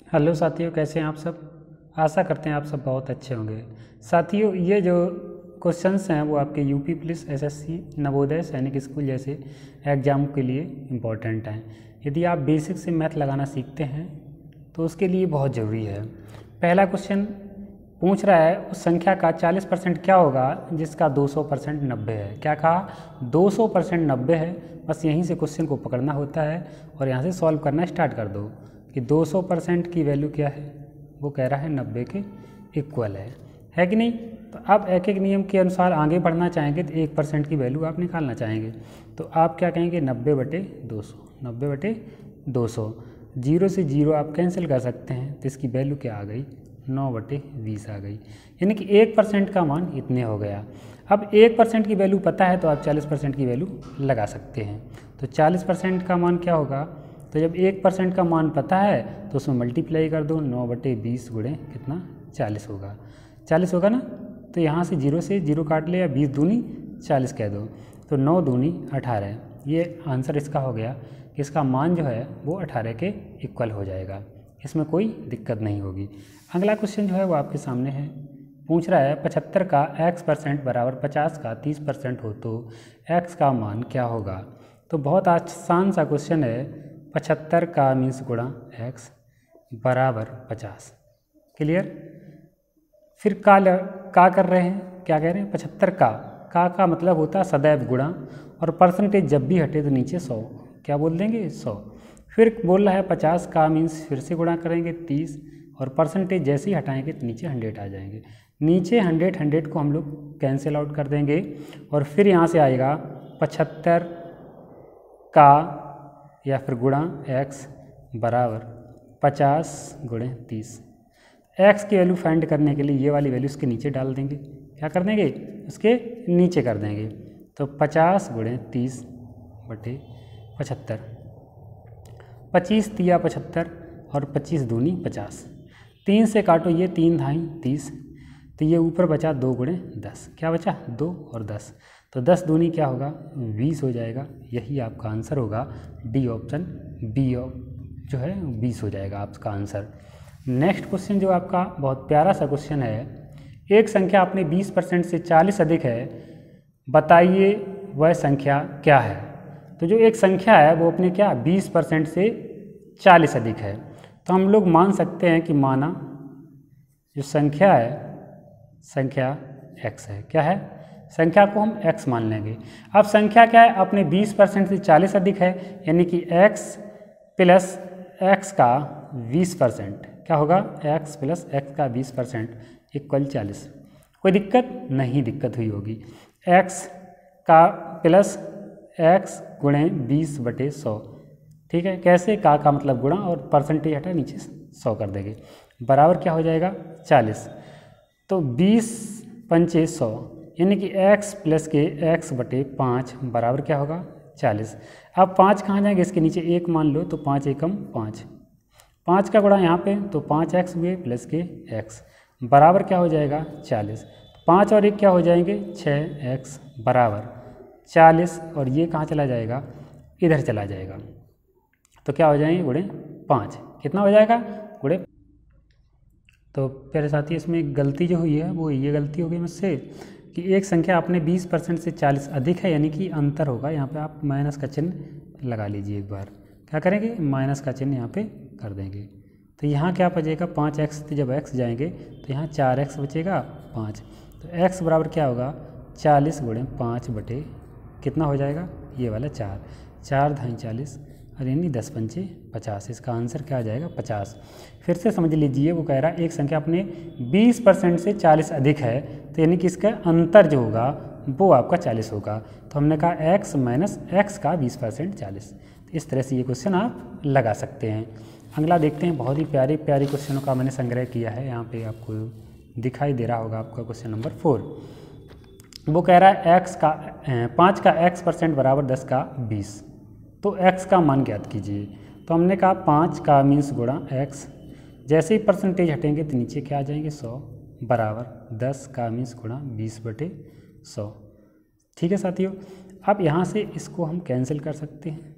Hello साथियों, कैसे हैं आप सब। आशा करते हैं आप सब बहुत अच्छे होंगे। साथियों, ये जो क्वेश्चंस हैं वो आपके यूपी पुलिस, एसएससी, नवोदय, सैनिक स्कूल जैसे एग्ज़ाम के लिए इम्पोर्टेंट हैं। यदि आप बेसिक से मैथ लगाना सीखते हैं तो उसके लिए बहुत ज़रूरी है। पहला क्वेश्चन पूछ रहा है उस संख्या का 40% क्या होगा जिसका 200% 90 है। क्या कहा? 200% 90 है। बस यहीं से क्वेश्चन को पकड़ना होता है और यहाँ से सॉल्व करना स्टार्ट कर दो कि 200% की वैल्यू क्या है। वो कह रहा है 90 के इक्वल है कि नहीं। तो आप एक एक नियम के अनुसार आगे बढ़ना चाहेंगे तो 1% की वैल्यू आप निकालना चाहेंगे तो आप क्या कहेंगे 90/200। 90/200 जीरो से जीरो आप कैंसिल कर सकते हैं तो इसकी वैल्यू क्या आ गई 9/20 आ गई। यानी कि 1% का मान इतने हो गया। अब 1% की वैल्यू पता है तो आप 40% की वैल्यू लगा सकते हैं। तो 40% का मान क्या होगा? तो जब 1% का मान पता है तो उसमें मल्टीप्लाई कर दो 9/20 गुणे कितना 40 होगा। 40 होगा ना। तो यहाँ से जीरो काट ले या 20 दूनी 40 कह दो तो 9 दूनी 18। ये आंसर इसका हो गया कि इसका मान जो है वो 18 के इक्वल हो जाएगा। इसमें कोई दिक्कत नहीं होगी। अगला क्वेश्चन जो है वो आपके सामने है। पूछ रहा है 75 का x% बराबर 50 का 30% हो तो x का मान क्या होगा। तो बहुत आसान सा क्वेश्चन है। 75 का मीन्स गुणा x बराबर 50। क्लियर। फिर का कर रहे हैं, क्या कह रहे हैं 75 का मतलब होता है सदैव गुणा और परसेंटेज जब भी हटे तो नीचे 100 क्या बोल देंगे 100। फिर बोल रहा है 50 का मीन्स फिर से गुणा करेंगे 30 और परसेंटेज जैसे ही हटाएंगे तो नीचे 100 आ जाएंगे। नीचे 100 को हम लोग कैंसिल आउट कर देंगे और फिर यहाँ से आएगा 75 का या फिर गुणा x बराबर 50 गुणे 30। x की वैल्यू फाइंड करने के लिए ये वाली वैल्यू इसके नीचे डाल देंगे। क्या कर देंगे? उसके नीचे कर देंगे। तो 50 गुणे 30/75। 25 तिया 75 और 25 दूनी 50। 3 से काटो ये 3 धाई 30 तो ये ऊपर बचा 2 गुणे 10। क्या बचा 2 और 10 तो 10 दूनी क्या होगा 20 हो जाएगा। यही आपका आंसर होगा। डी ऑप्शन बी जो है 20 हो जाएगा आपका आंसर। नेक्स्ट क्वेश्चन जो आपका बहुत प्यारा सा क्वेश्चन है। एक संख्या अपने 20% से 40 अधिक है, बताइए वह संख्या क्या है। तो जो एक संख्या है वो अपने क्या 20% से 40 अधिक है। तो हम लोग मान सकते हैं कि माना जो संख्या है संख्या x है। क्या है? संख्या को हम x मान लेंगे। अब संख्या क्या है अपने 20% से 40 अधिक है यानी कि x प्लस x का 20%। क्या होगा x प्लस x का 20% इक्वल 40। कोई दिक्कत नहीं, दिक्कत हुई होगी। x का प्लस x गुणे 20/100। ठीक है। कैसे? का मतलब गुणा और परसेंटेज हटा नीचे 100 कर देंगे बराबर क्या हो जाएगा 40। तो 20 पंचे 100 यानी कि x प्लस के x/5 बराबर क्या होगा 40। अब 5 कहाँ जाएंगे? इसके नीचे 1 मान लो तो 5 एकम 5। 5 का गुणा यहाँ पे तो 5x हुए प्लस के x बराबर क्या हो जाएगा 40। 5 और 1 क्या हो जाएंगे 6x बराबर 40 और ये कहाँ चला जाएगा इधर चला जाएगा तो क्या हो जाएंगे गुणे 5। कितना हो जाएगा गुणे। तो प्यारे साथी इसमें गलती जो हुई है वो ये गलती हो गई मुझसे कि एक संख्या अपने 20% से 40 अधिक है यानी कि अंतर होगा। यहाँ पे आप माइनस का चिन्ह लगा लीजिए। एक बार क्या करेंगे माइनस का चिन्ह यहाँ पे कर देंगे तो यहाँ क्या बचेगा 5x। तो जब x जाएंगे तो यहाँ 4x बचेगा 5। तो x बराबर क्या होगा 40 गुणे 5 बटे कितना हो जाएगा ये वाला 4 धाई 40 और यानी 10 पंचे 50। इसका आंसर क्या आ जाएगा 50। फिर से समझ लीजिए वो कह रहा है एक संख्या अपने 20% से 40 अधिक है तो यानी कि इसका अंतर जो होगा वो आपका 40 होगा। तो हमने कहा x माइनस x का 20% 40। तो इस तरह से ये क्वेश्चन आप लगा सकते हैं। अगला देखते हैं। बहुत ही प्यारे प्यारे क्वेश्चनों का मैंने संग्रह किया है। यहाँ पे आपको दिखाई दे रहा होगा आपका क्वेश्चन नंबर 4। वो कह रहा है 5 का x% बराबर 10 का 20 तो x का मान ज्ञात कीजिए। तो हमने कहा 5 का मीन्स गुणा x जैसे ही परसेंटेज हटेंगे तो नीचे क्या आ जाएंगे 100 बराबर 10 का मीन्स गुणा 20/100। ठीक है साथियों। अब यहाँ से इसको हम कैंसिल कर सकते हैं।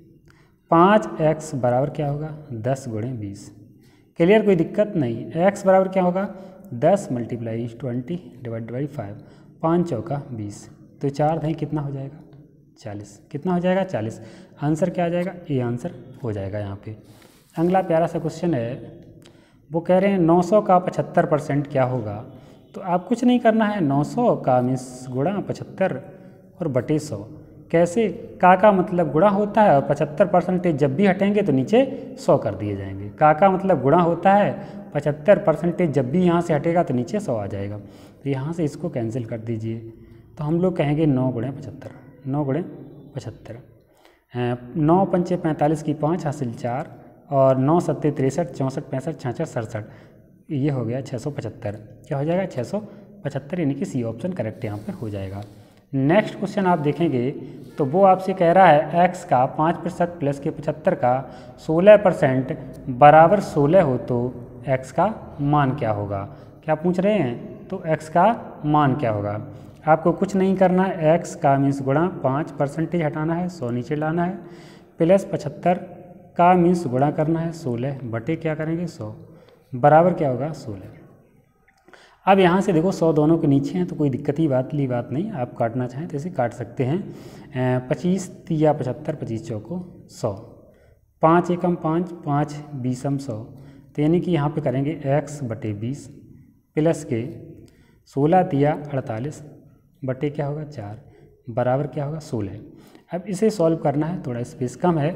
5x बराबर क्या होगा 10 गुणे 20। क्लियर, कोई दिक्कत नहीं। x बराबर क्या होगा 10 मल्टीप्लाई 20 डिवाइड बाई 5, 5 चौका 20, तो 4 दही कितना हो जाएगा 40, कितना हो जाएगा 40। आंसर क्या आ जाएगा, ये आंसर हो जाएगा यहाँ पे। अगला प्यारा सा क्वेश्चन है, वो कह रहे हैं 900 का 75% क्या होगा। तो आप कुछ नहीं करना है, 900 का मीन्स गुणा 75 और बटे 100। कैसे, का मतलब गुणा होता है और 75% जब भी हटेंगे तो नीचे 100 कर दिए जाएंगे। का मतलब गुणा होता है, 75% जब भी यहाँ से हटेगा तो नीचे 100 आ जाएगा। तो यहाँ से इसको कैंसिल कर दीजिए, तो हम लोग कहेंगे 9 गुणे 75, 9 गुणे 75, 9 पंचे 45 की 5 हासिल 4 और 9 सत्ते 63, 64 65 66 67, ये हो गया 675। क्या हो जाएगा 675, यानी कि सी ऑप्शन करेक्ट यहाँ पर हो जाएगा। नेक्स्ट क्वेश्चन आप देखेंगे तो वो आपसे कह रहा है x का 5% प्लस के 75 का 16% बराबर 16 हो तो x का मान क्या होगा। क्या पूछ रहे हैं, तो x का मान क्या होगा। आपको कुछ नहीं करना है, x का मीन्स गुणा 5% हटाना है, 100 नीचे लाना है, प्लस 75 का मीन्स गुणा करना है 16 बटे क्या करेंगे 100, बराबर क्या होगा 16। अब यहाँ से देखो 100 दोनों के नीचे हैं तो कोई दिक्कत ही बात नहीं, आप काटना चाहें तो इसे काट सकते हैं। 25 तिया 75, 25 चौको 100, 5 एकम 5, 5 बीसम 100, तो यानी कि यहाँ पे करेंगे x बटे 20 प्लस के 16 तिया 48 बटे क्या होगा 4, बराबर क्या होगा 16। अब इसे सॉल्व करना है, थोड़ा स्पेस कम है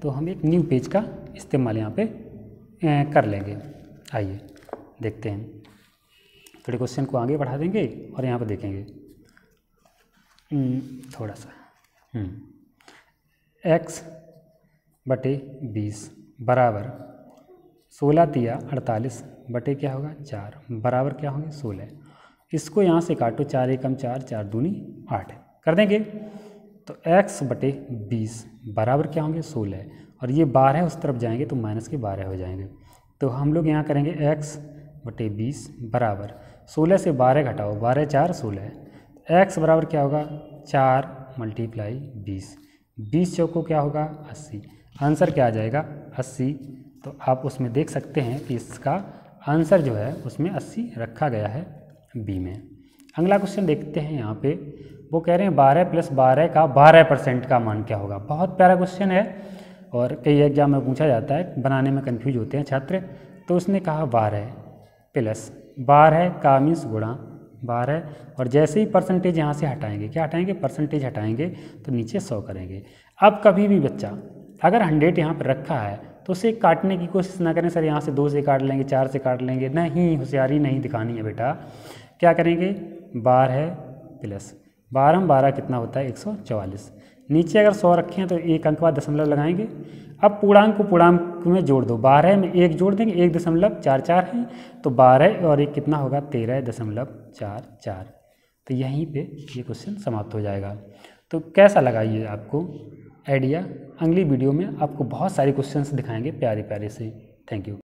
तो हम एक न्यू पेज का इस्तेमाल यहाँ पे कर लेंगे। आइए देखते हैं, थोड़े क्वेश्चन को आगे बढ़ा देंगे और यहाँ पर देखेंगे थोड़ा सा x बटे 20 बराबर 16 तिया 48 बटे क्या होगा 4, बराबर क्या होंगे 16। इसको यहाँ से काटो, 4 एकम 4, 4 दूनी 8 कर देंगे, तो x बटे 20 बराबर क्या होंगे 16, और ये 12 उस तरफ जाएंगे तो माइनस के 12 हो जाएंगे। तो हम लोग यहाँ करेंगे x बटे 20 बराबर 16 से 12 घटाओ, 12 4 16, x बराबर क्या होगा 4 मल्टीप्लाई 20, 20 चौको क्या होगा 80, आंसर क्या आ जाएगा 80। तो आप उसमें देख सकते हैं कि इसका आंसर जो है उसमें 80 रखा गया है बी में। अगला क्वेश्चन देखते हैं, यहाँ पे वो कह रहे हैं 12 प्लस 12 का 12% का मान क्या होगा। बहुत प्यारा क्वेश्चन है और कई एग्जाम में पूछा जाता है, बनाने में कन्फ्यूज होते हैं छात्र। तो उसने कहा 12 प्लस 12 का मीन्स गुणा 12, और जैसे ही परसेंटेज यहाँ से हटाएंगे, क्या हटाएंगे परसेंटेज हटाएंगे तो नीचे 100 करेंगे। अब कभी भी बच्चा अगर 100 यहाँ पर रखा है तो उसे काटने की कोशिश ना करें, सर यहाँ से 2 से काट लेंगे, 4 से काट लेंगे, नहीं, होशियारी नहीं दिखानी है बेटा। क्या करेंगे 12 प्लस 12 कितना होता है 144, नीचे अगर 100 रखे हैं तो एक अंक बाद दशमलव लगाएंगे। अब पूर्णांक को पूर्णांक में जोड़ दो, 12 में 1 जोड़ देंगे, 1.44 है, तो 12 और 1 कितना होगा 13.44। तो यहीं पे ये क्वेश्चन समाप्त हो जाएगा। तो कैसा लगा ये आपको आइडिया। अगली वीडियो में आपको बहुत सारे क्वेश्चंस दिखाएंगे प्यारे प्यारे से। Thank you.